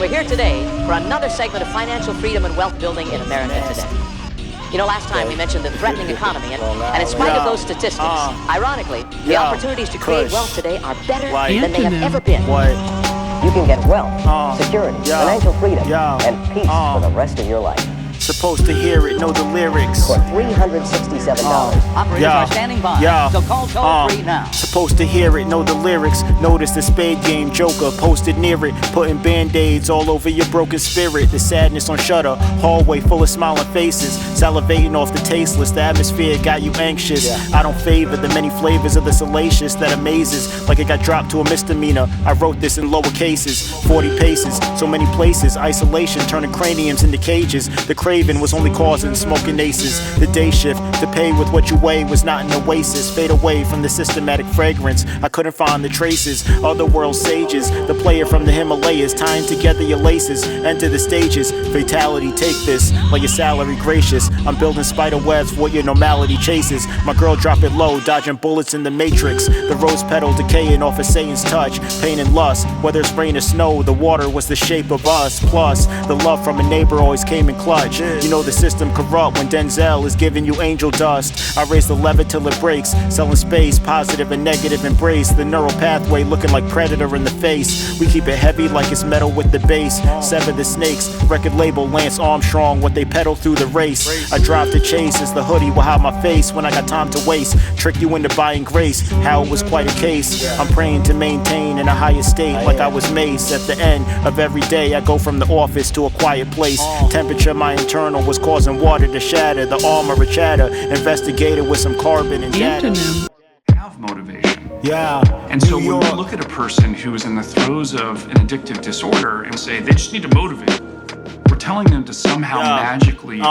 we're here today for another segment of financial freedom and wealth building in America today. You know, last time we mentioned the threatening economy, and in spite of those statistics, ironically, the opportunities to create wealth today are better than they have ever been. You can get wealth, security, financial freedom, and peace for the rest of your life. Supposed to hear it, know the lyrics. For $367. Operators are standing by, so call toll-free now. Supposed to hear it, know the lyrics. Notice the spade game, Joker posted near it. Putting band-aids all over your broken spirit. The sadness on shutter, hallway full of smiling faces. Salivating off the tasteless, the atmosphere got you anxious. I don't favor the many flavors of the salacious that amazes. Like it got dropped to a misdemeanor. I wrote this in lower cases, 40 paces, so many places. Isolation turning craniums into cages. The craving was only causing smoking aces. The day shift, to pay with what you weigh was not an oasis. Fade away from the systematic fragrance. I couldn't find the traces. Other world sages, the player from the Himalayas, tying together your laces. Enter the stages. Fatality, take this like your salary gracious. I'm building spider webs for what your normality chases. My girl drop it low, dodging bullets in the matrix. The rose petal decaying off of Satan's touch. Pain and lust, whether it's rain or snow, the water was the shape of us. Plus, the love from a neighbor always came in clutch. You know the system corrupt when Denzel is giving you angel dust. I raise the lever till it breaks, selling space, positive and negative embrace. The neural pathway looking like Predator in the face. We keep it heavy like it's metal with the bass. Sever the snakes, record label Lance Armstrong, what they pedal through the race. I drive to chase as the hoodie will hide my face when I got time to waste. Trick you into buying grace, how it was quite a case. I'm praying to maintain in a higher state like I was Mace. At the end of every day I go from the office to a quiet place. Temperature my internal was causing water to shatter. The armor a chatter, investigated with some carbon and data. Have motivation. And so when you look at a person who is in the throes of an addictive disorder and say they just need to motivate, we're telling them to somehow magically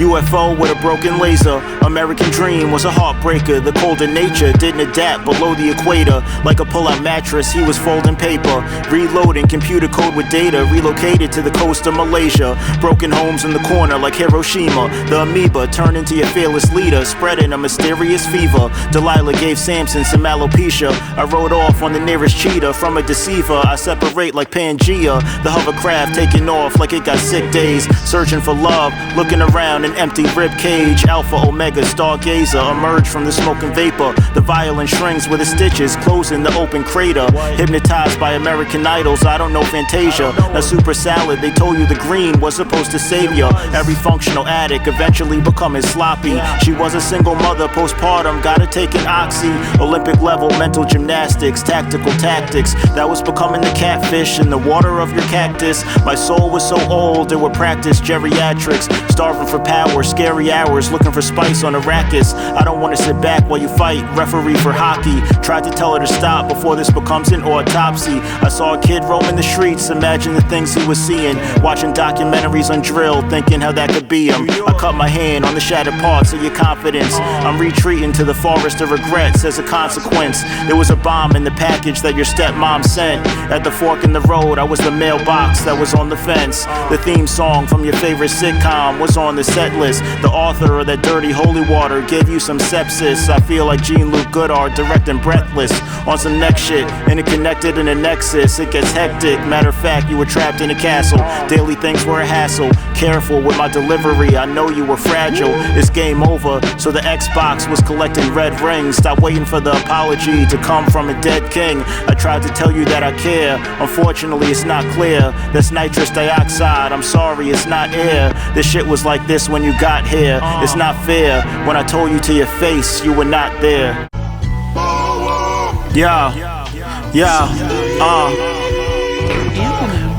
UFO with a broken laser. American dream was a heartbreaker. The colder nature didn't adapt below the equator. Like a pull-out mattress, he was folding paper. Reloading computer code with data. Relocated to the coast of Malaysia. Broken homes in the corner like Hiroshima. The amoeba turned into your fearless leader, spreading a mysterious fever. Delilah gave Samson some alopecia. I rode off on the nearest cheetah. From a deceiver, I separate like Pangea. The hovercraft taking off like it got sick days. Searching for love, looking around an empty rib cage. Alpha Omega stargazer emerged from the smoking vapor. The violin strings with the stitches closing the open crater. Hypnotized by American idols, I don't know Fantasia. A super salad, they told you the green was supposed to save ya. Every functional addict eventually becoming sloppy. She was a single mother postpartum, gotta take an oxy. Olympic level mental gymnastics, tactical tactics. That was becoming the catfish in the water of your cactus. My soul was so old, it would practice geriatrics. Starving for power, scary hours, looking for spice on Arrakis. I don't wanna sit back while you fight, referee for hockey. Tried to tell her to stop before this becomes an autopsy. I saw a kid roaming the streets, imagine the things he was seeing. Watching documentaries on drill, thinking how that could be him. I cut my hand on the shattered parts of your confidence. I'm retreating to the forest of regrets as a consequence. There was a bomb in the package that your stepmom sent. At the fork in the road, I was the mailbox that was on the fence. The theme song from your favorite sitcom was on the set list. The author of that dirty holy water gave you some sepsis. I feel like Jean-Luc Godard directing Breathless on some next shit. Interconnected in a nexus, it gets hectic. Matter of fact, you were trapped in a castle. Daily things were a hassle. Careful with my delivery, I know you were fragile. It's game over, so the Xbox was collecting red rings. Stop waiting for the apology to come from a dead king. I tried to tell you that I care. Unfortunately, it's not clear. That's nitrous dioxide. I'm sorry, it's not air. This shit was like this when you got here. It's not fair. When I told you to your face, you were not there.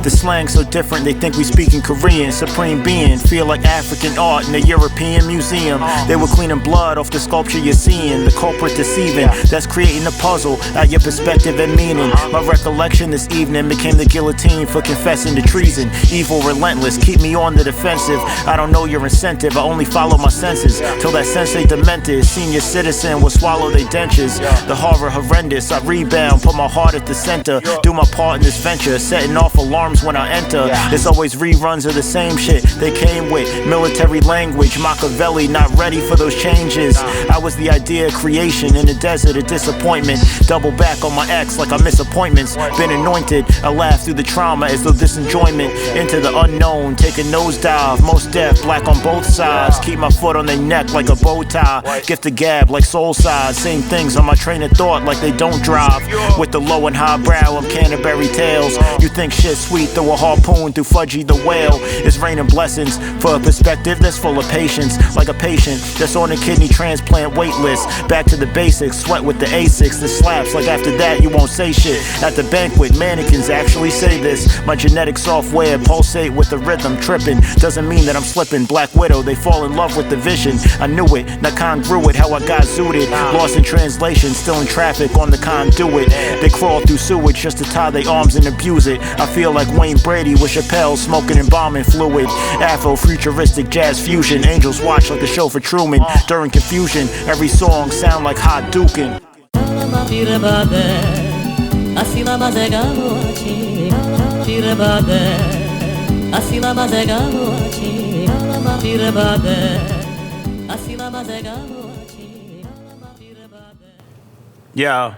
The slang's so different, they think we speak in Korean. Supreme being, feel like African art in a European museum. They were cleaning blood off the sculpture you're seeing. The culprit deceiving, that's creating a puzzle out your perspective and meaning. My recollection this evening became the guillotine for confessing to treason. Evil, relentless, keep me on the defensive. I don't know your incentive, I only follow my senses. Till that sensei demented, senior citizen will swallow their dentures. The horror horrendous, I rebound, put my heart at the center. Do my part in this venture, setting off alarm comes when I enter. It's always reruns of the same shit they came with. Military language, Machiavelli, not ready for those changes. I was the idea of creation in the desert of disappointment. Double back on my ex like I miss appointments. Been anointed, I laugh through the trauma as though this enjoyment into the unknown. Take a nosedive, most deaf, black on both sides. Keep my foot on their neck like a bow tie. Gift a gab like soul size. Same things on my train of thought like they don't drive. With the low and high brow of Canterbury tales. You think shit sweet, throw a harpoon through Fudgy the whale. It's raining blessings for a perspective that's full of patience. Like a patient that's on a kidney transplant wait list. Back to the basics, sweat with the Asics. The slaps like after that you won't say shit. At the banquet, mannequins actually say this. My genetic software pulsate with the rhythm. Tripping doesn't mean that I'm slipping. Black Widow, they fall in love with the vision. I knew it, not congruent how I got zooted. Lost in translation, still in traffic on the conduit. They crawl through sewage just to tie their arms and abuse it. I feel like Wayne Brady with Chappelle smoking embalming fluid. Afro-futuristic jazz fusion. Angels watch like a show for Truman. During confusion, every song sound like hot duking. Yo.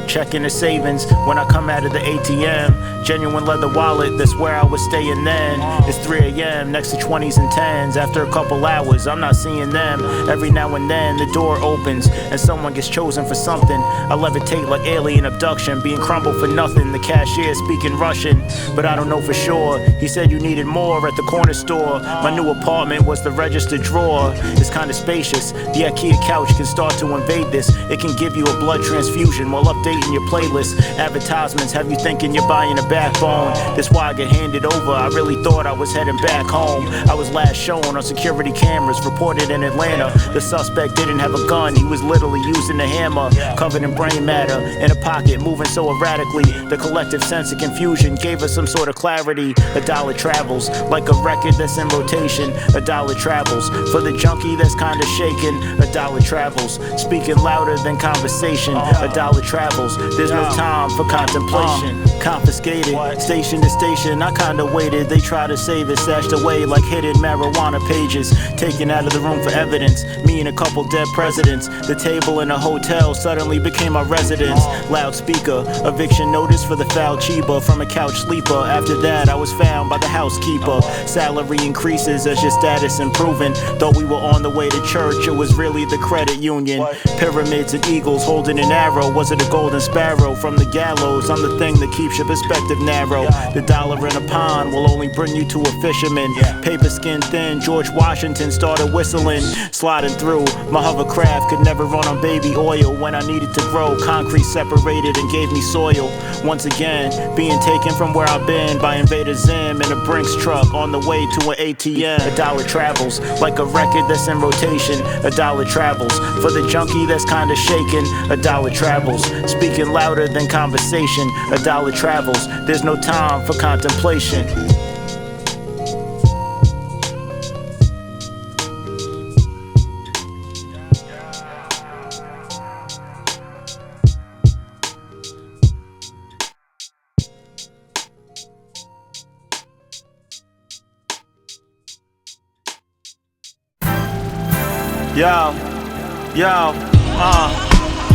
Checking the savings when I come out of the ATM. Genuine leather wallet, that's where I was staying then. It's 3 a.m. next to 20s and 10s. After a couple hours, I'm not seeing them. Every now and then, the door opens and someone gets chosen for something. I levitate like alien abduction, being crumbled for nothing. The cashier speaking Russian, but I don't know for sure. He said you needed more at the corner store. My new apartment was the register drawer. It's kinda spacious. The IKEA couch can start to invade this. It can give you a blood transfusion while updating your playlist. Advertisements have you thinking you're buying a backbone. That's why I get handed over. I really thought I was heading back home. I was last shown on security cameras, reported in Atlanta. The suspect didn't have a gun, he was literally using a hammer. Covered in brain matter, in a pocket, moving so erratically. The collective sense of confusion gave us some sort of clarity. A dollar travels, like a record that's in rotation. A dollar travels, for the junkie that's kinda shaken. A dollar travels, speaking louder than conversation. A dollar travels, there's no time for contemplation. Confiscated, station to station, I kinda waited. They try to save it, stashed away like hidden marijuana pages. Taken out of the room for evidence, me and a couple dead presidents. The table in a hotel suddenly became our residence. Loudspeaker, eviction notice for the foul chiba from a couch sleeper. After that, I was found by the housekeeper. Salary increases as your status improving. Thought we were on the way to church, it was really the credit union. Pyramids and eagles holding an arrow. Was it a golden sparrow from the gallows? I'm the thing that keeps your perspective narrow. The dollar in a pond will only bring you to a fisherman. Paper skin thin, George Washington started whistling. Sliding through, my hovercraft could never run on baby oil. When I needed to grow, concrete separated and gave me soil. Once again, being taken from where I've been by Invader Zim in a Brinks truck on the way to an ATM. A dollar travels, like a record that's in rotation. A dollar travels, for the junkie that's kinda shaken. A dollar travels, speaking louder than conversation. A dollar travels, there's no time for contemplation.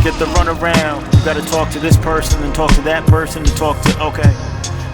Get the runaround. You gotta talk to this person and talk to that person and talk to, okay.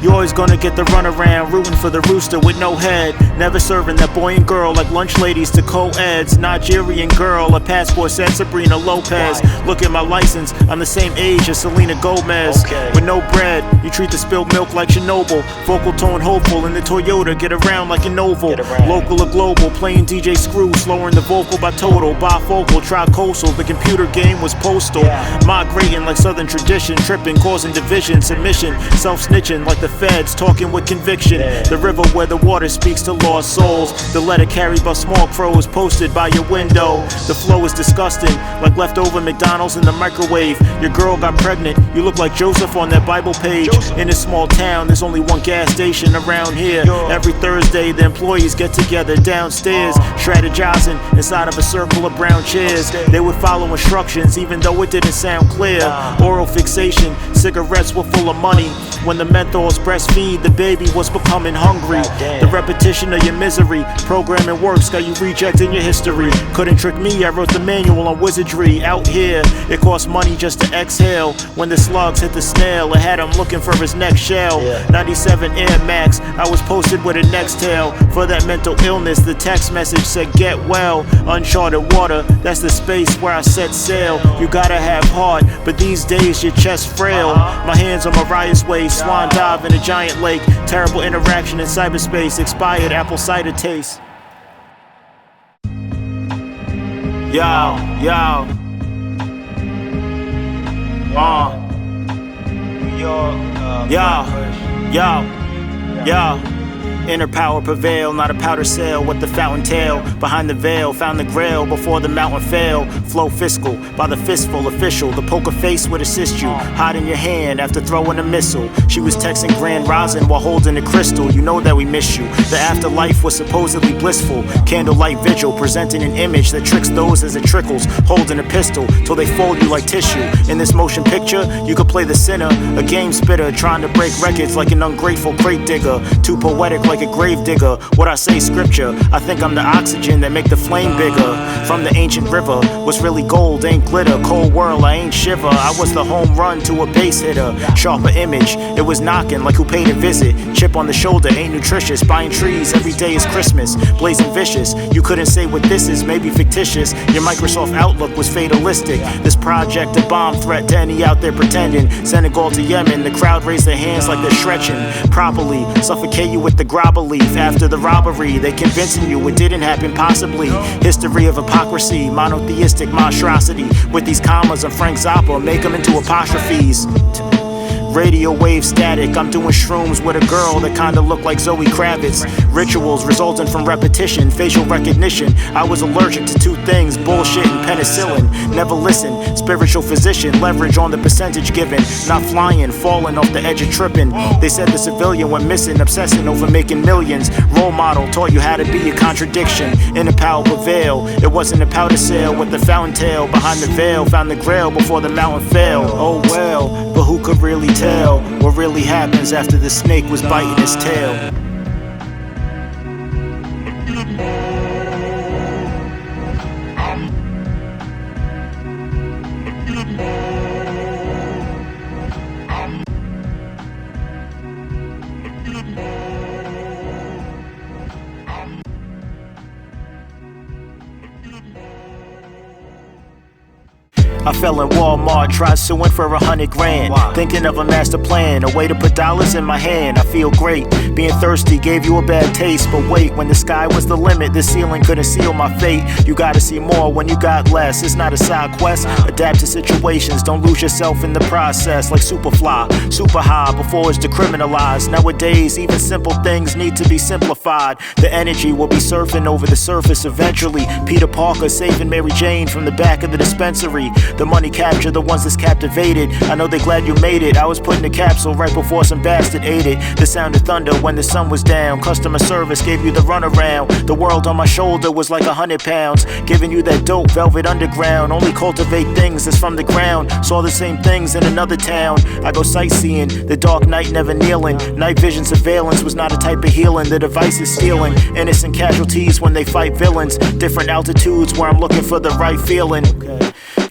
You always gonna get the runaround, rooting for the rooster with no head. Never serving that boy and girl like lunch ladies to co-eds. Nigerian girl, a passport said Sabrina Lopez. Look at my license, I'm the same age as Selena Gomez. With no bread, you treat the spilled milk like Chernobyl. Vocal tone hopeful in the Toyota, get around like an oval. Local or global, playing DJ Screw, slowing the vocal by total. Bifocal, tri-coastal, the computer game was postal. Migrating like southern tradition, tripping, causing division, submission, self-snitching like the the feds, talking with conviction. The river where the water speaks to lost souls. The letter carried by small crows posted by your window. The flow is disgusting, like leftover McDonald's in the microwave. Your girl got pregnant, you look like Joseph on that Bible page. In this small town, there's only one gas station around here. Every Thursday, the employees get together downstairs, strategizing inside of a circle of brown chairs. They would follow instructions, even though it didn't sound clear. Oral fixation, cigarettes were full of money. When the mentors breastfeed, the baby was becoming hungry. The repetition of your misery, programming works, got you rejecting your history. Couldn't trick me, I wrote the manual on wizardry. Out here, it cost money just to exhale. When the slugs hit the snail, it had him looking for his next shell. 97 Air Max, I was posted with a Nextel. For that mental illness, the text message said get well. Uncharted water, that's the space where I set sail. You gotta have heart, but these days your chest frail. My hands on Mariah's way, swan dive in a giant lake. Terrible interaction in cyberspace, expired apple cider taste. Yo, yo. Yo. Inner power prevail, not a powder sail with the fountain tail. Behind the veil, found the grail before the mountain fell. Flow fiscal, by the fistful official. The poker face would assist you, hide in your hand after throwing a missile. She was texting Grand Rising while holding a crystal. You know that we miss you. The afterlife was supposedly blissful. Candlelight vigil, presenting an image that tricks those as it trickles. Holding a pistol, till they fold you like tissue. In this motion picture, you could play the sinner, a game spitter, trying to break records like an ungrateful crate digger. Too poetic like a grave digger. What I say scripture, I think I'm the oxygen that make the flame bigger. From the ancient river, what's really gold ain't glitter. Cold world, I ain't shiver. I was the home run to a base hitter. Sharper image, it was knocking like who paid a visit. Chip on the shoulder, ain't nutritious. Buying trees, every day is Christmas. Blazing vicious, you couldn't say what this is, maybe fictitious. Your Microsoft Outlook was fatalistic. This project a bomb threat to any out there pretending. Senegal to Yemen, the crowd raised their hands like they're stretching. Properly, suffocate you with the belief after the robbery. They convincing you it didn't happen possibly. History of hypocrisy, monotheistic monstrosity. With these commas on Frank Zappa, make them into apostrophes. Radio wave static, I'm doing shrooms with a girl that kinda looked like Zoe Kravitz. Rituals resulting from repetition, facial recognition. I was allergic to two things, bullshit and penicillin. Never listen, spiritual physician, leverage on the percentage given. Not flying, falling off the edge of tripping. They said the civilian went missing, obsessing over making millions. Role model taught you how to be a contradiction. Inner power prevail, it wasn't a powder sail with the fountain tail. Behind the veil, found the grail before the mountain fell. Oh well, but who could really tell what really happens after the snake was biting his tail? I fell in Walmart, tried suing for $100 grand. Thinking of a master plan, a way to put dollars in my hand. I feel great, being thirsty gave you a bad taste. But wait, when the sky was the limit, the ceiling couldn't seal my fate. You gotta see more when you got less, it's not a side quest. Adapt to situations, don't lose yourself in the process. Like Superfly, super high before it's decriminalized. Nowadays, even simple things need to be simplified. The energy will be surfing over the surface eventually. Peter Parker saving Mary Jane from the back of the dispensary. The money capture the ones that's captivated. I know they glad you made it. I was put in a capsule right before some bastard ate it. The sound of thunder when the sun was down. Customer service gave you the runaround. The world on my shoulder was like 100 pounds. Giving you that dope velvet underground. Only cultivate things that's from the ground. Saw the same things in another town. I go sightseeing, the dark night never kneeling. Night vision surveillance was not a type of healing. The device is stealing innocent casualties when they fight villains. Different altitudes where I'm looking for the right feeling.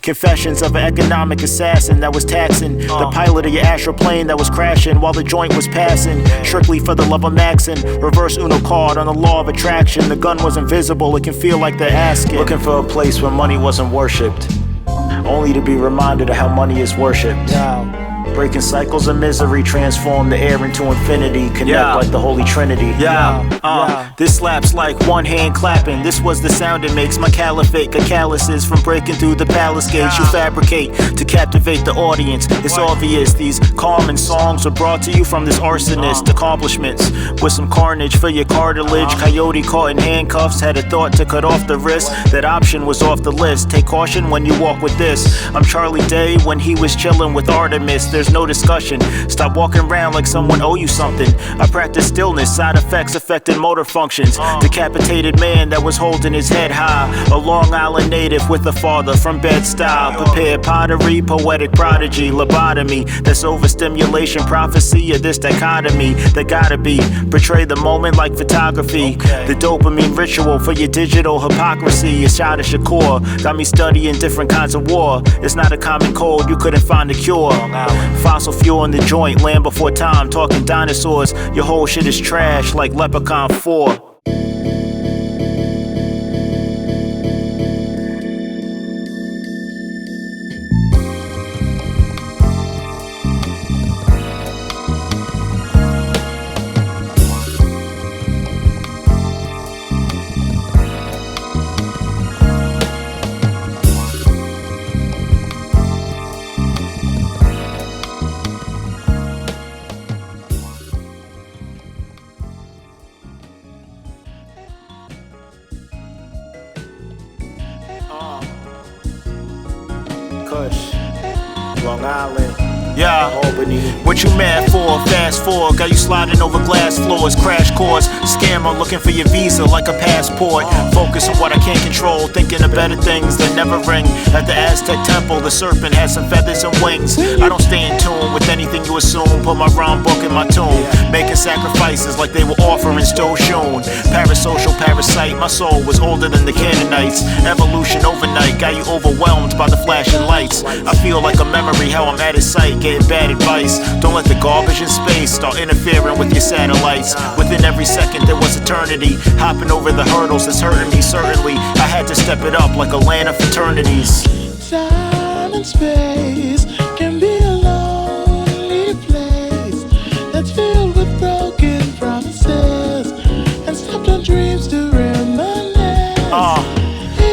Confessions of an economic assassin that was taxing the pilot of your astral plane that was crashing while the joint was passing. Strictly for the love of maxing. Reverse Uno card on the law of attraction. The gun was invisible, it can feel like they're asking. Looking for a place where money wasn't worshipped, only to be reminded of how money is worshipped. Breaking cycles of misery, transform the air into infinity. Connect like the Holy Trinity. This slaps like one hand clapping. This was the sound it makes. My caliphate got calluses from breaking through the palace gates. You fabricate to captivate the audience. It's obvious these common songs were brought to you from this arsonist. Accomplishments with some carnage for your cartilage. Coyote caught in handcuffs, had a thought to cut off the wrist. That option was off the list. Take caution when you walk with this. I'm Charlie Day when he was chilling with Artemis. There's no discussion. Stop walking around like someone owe you something. I practice stillness, side effects affecting motor functions. Decapitated man that was holding his head high. A Long Island native with a father from Bed-Stuy. Prepared pottery, poetic prodigy, lobotomy. That's overstimulation, prophecy of this dichotomy. That gotta be, portray the moment like photography. The dopamine ritual for your digital hypocrisy. A shot of Shakur, got me studying different kinds of war. It's not a common cold, you couldn't find a cure. Fossil fuel in the joint, land before time, talking dinosaurs. Your whole shit is trash like Leprechaun 4. Kush, Long Island, Albany. What you mad for? Fast forward, got you sliding over glass floors. Crash course, scammer looking for your visa like a passport. Focus on what I can't control, thinking of better things that never ring. At the Aztec temple, the serpent had some feathers and wings. I don't stay in tune with anything you assume. Put my rhyme book in my tomb, making sacrifices like they were offerings still shown. Parasocial parasite, my soul was older than the Canaanites. Evolution overnight, got you overwhelmed by the flashing lights. I feel like a memory, how I'm at his sight, getting bad advice. Don't let the garbage in space start interfering with your satellites. Within every second there was eternity, hopping over the hurdles that's hurting me. Certainly, I had to step it up like a land of fraternities. Time and space can be a lonely place that's filled with broken promises and stepped on dreams to reminisce.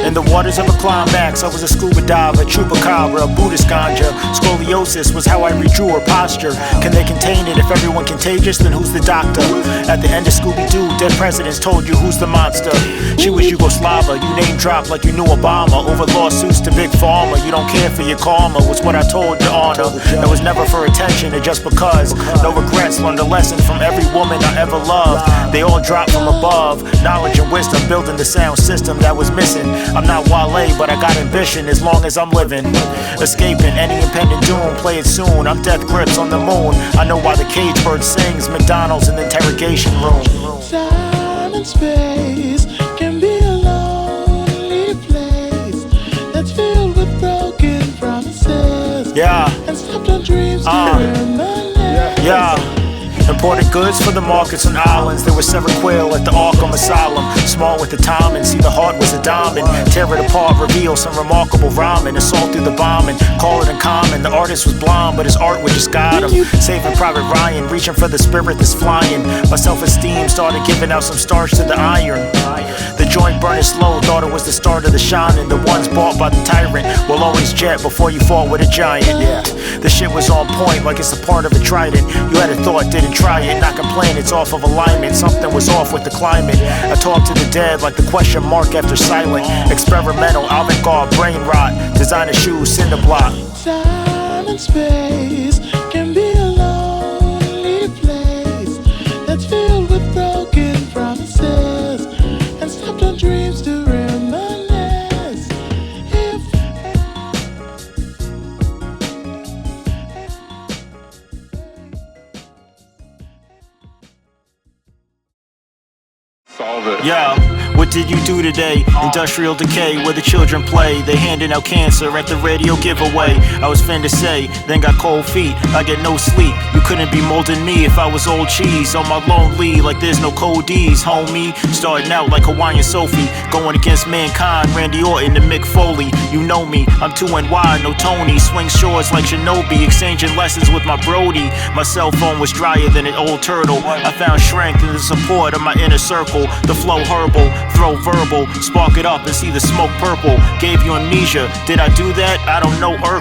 In the waters of a climax, I was a scuba diver, chupacabra, Buddhist ganja. Scoliosis was how I redrew her posture. Can they contain it? If everyone contagious, then who's the doctor? At the end of Scooby-Doo, dead presidents told you who's the monster. She was Yugoslava, you name dropped like you knew Obama. Over lawsuits to Big Pharma, you don't care for your karma, was what I told your honor. That was never for attention or just because. No regrets, learned a lesson from every woman I ever loved. They all dropped from above, knowledge and wisdom, building the sound system that was missing. I'm not Wale, but I got ambition as long as I'm living. Escaping any impending doom, play it soon. I'm death grips on the moon. I know why the cage bird sings, McDonald's in the interrogation room. Time and space can be a lonely place that's filled with broken promises. And stepped on dreams to reminisce. Imported goods for the markets and islands. There was severed quail at the Arkham Asylum. Small with the time and see the heart was a diamond. Tear it apart, reveal some remarkable rhyming. Assault through the bombing, call it uncommon. The artist was blind, but his art would just guide him. Saving Private Ryan, reaching for the spirit that's flying. My self-esteem started giving out some starch to the iron. The joint burning slow, thought it was the start of the shining. The ones bought by the tyrant will always jet before you fought with a giant. The shit was on point like it's a part of a trident. You had a thought, didn't try it, not complain, it's off of alignment. Something was off with the climate. I talk to the dead like the question mark after silent. Experimental, avant-garde, brain rot. Designer shoes, cinder block. Time and space can be a lonely place that's filled with broken promises and stepped on dreams to reminisce. With did you do today? Industrial decay where the children play. They handing out cancer at the radio giveaway. I was finna say, then got cold feet. I get no sleep. You couldn't be molding me if I was old cheese. On my lonely like there's no cold D's, homie. Starting out like Hawaiian Sophie, going against Mankind, Randy Orton and Mick Foley. You know me, I'm 2 NY, no Tony. Swing shorts like Shinobi, exchanging lessons with my Brody. My cell phone was drier than an old turtle. I found strength in the support of my inner circle. The flow herbal, throw verbal, spark it up and see the smoke purple. Gave you amnesia, did I do that? I don't know, Urkel.